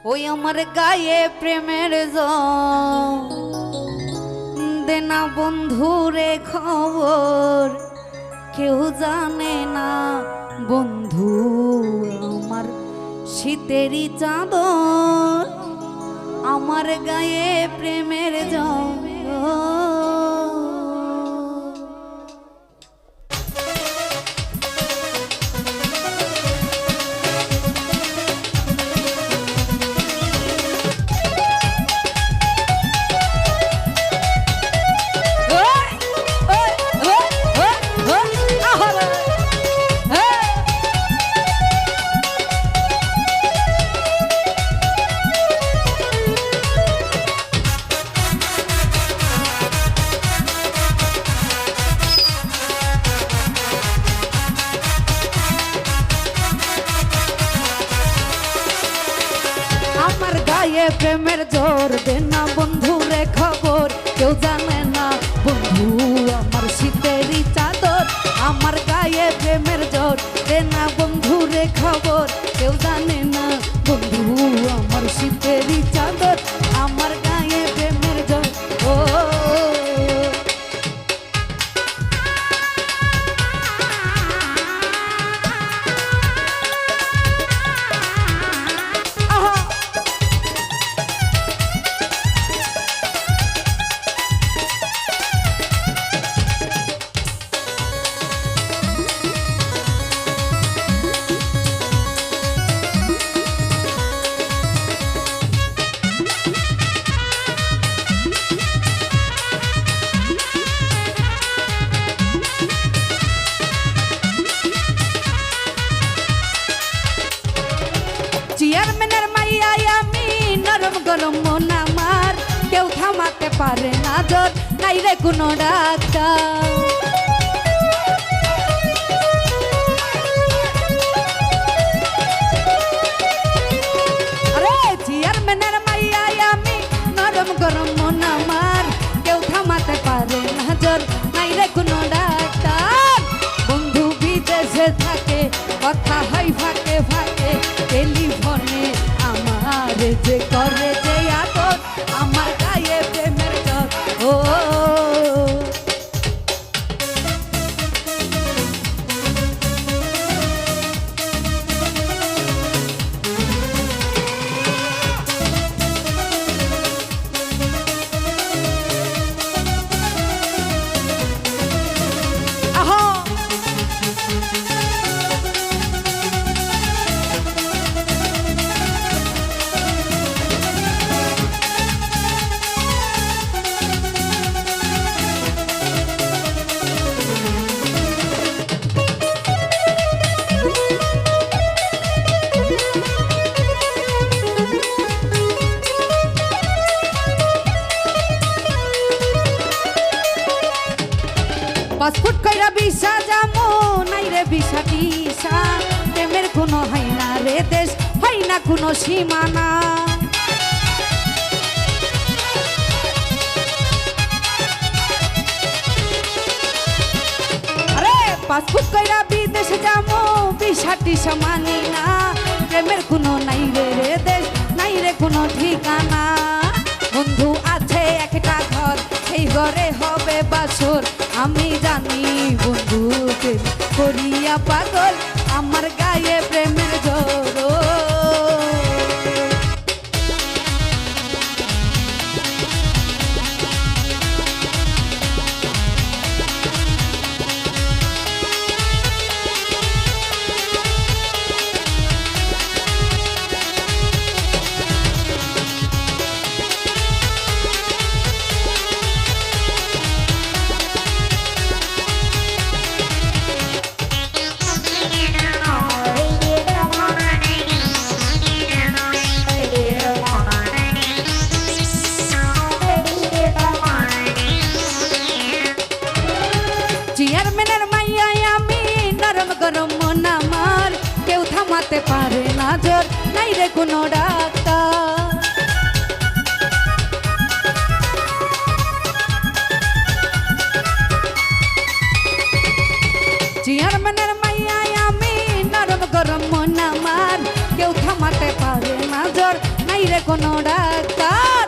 ওই আমার গায়ে প্রেমের জল দেনা বন্ধুরে খবর কেউ জানে না বন্ধু আমার শীতেরই চাদর আমার গায়ে প্রেমের জল প্রেমের জোর দেনা বন্ধুরে খবর কেউ জানে না বন্ধু আমার শীতেরই চাদর আমার গায়ে প্রেমের জোর দেনা বন্ধুরে খবর কেউ জানে না বন্ধু আমার শীতেরই চাদর আমার গায়ে প্রেমের জোর ও চেয়ারম্যানের মাইয়া আমি নরম গরম মন আমার কেউ থামাতে পারে না জোর নাই রে কোনো ডাক্তার আরে চেয়ারম্যানের মাইয়া আমি নরম গরম মন আমার কেউ থামাতে পারে না জোর নাই রে কোনো ডাক্তার বন্ধু বিদেশে থাকে কথা হয় ফাঁকে ফাঁকে টেলিফোনে আমার যে করে যে আদর আমার গায়ে প্রেমের জল ও পাসপোর্ট কইরা ভিসা যামো নাই রে ভিসা টিসা প্রেমের কোনো হয় না রে দেশ হয় না কোনো সীমানা আরে পাসপোর্ট কইরা বিদেশে যামো ভিসা টিসা মানি না প্রেমের কোনো নাই রে দেশ নাই রে কোনো ঠিকানা বন্ধু আছে একটা ঘর সেই ঘরে হবে বাসর আমি জানি বন্ধুকে করিয়া পাগল আমার গায়ে প্রেমের জোর চেয়ারম্যানের মাইয়া আমি নরম গরম মন আমার কেউ থামাতে পারে না জোর নাই রে কোনো ডাক্তার চেয়ারম্যানের মাইয়া আমি নরম গরম মন আমার কেউ থামাতে পারে না জোর নাই নাই রে কোনো ডাক্তার।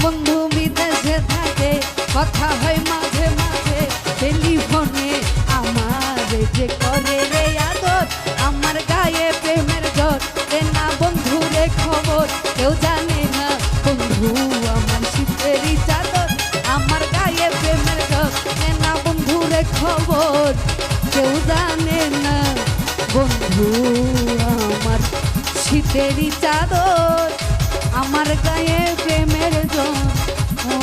বন্ধু বিদেশে থাকে, কথা হয় মাঝে মাঝে টেলিফোনে। আমার যে করে রে আদর, আমার গায়ে প্রেমের জ্বর, দে না বন্ধু রে খবর। কেউ জানে না বন্ধু আমার শীতেরই চাদর, আমার গায়ে প্রেমের জ্বর, দে না বন্ধু রে খবর। কেউ জানে না বন্ধু আমার শীতেরই চাদর, আমার গায়ে প্রেমের জ্বর। ও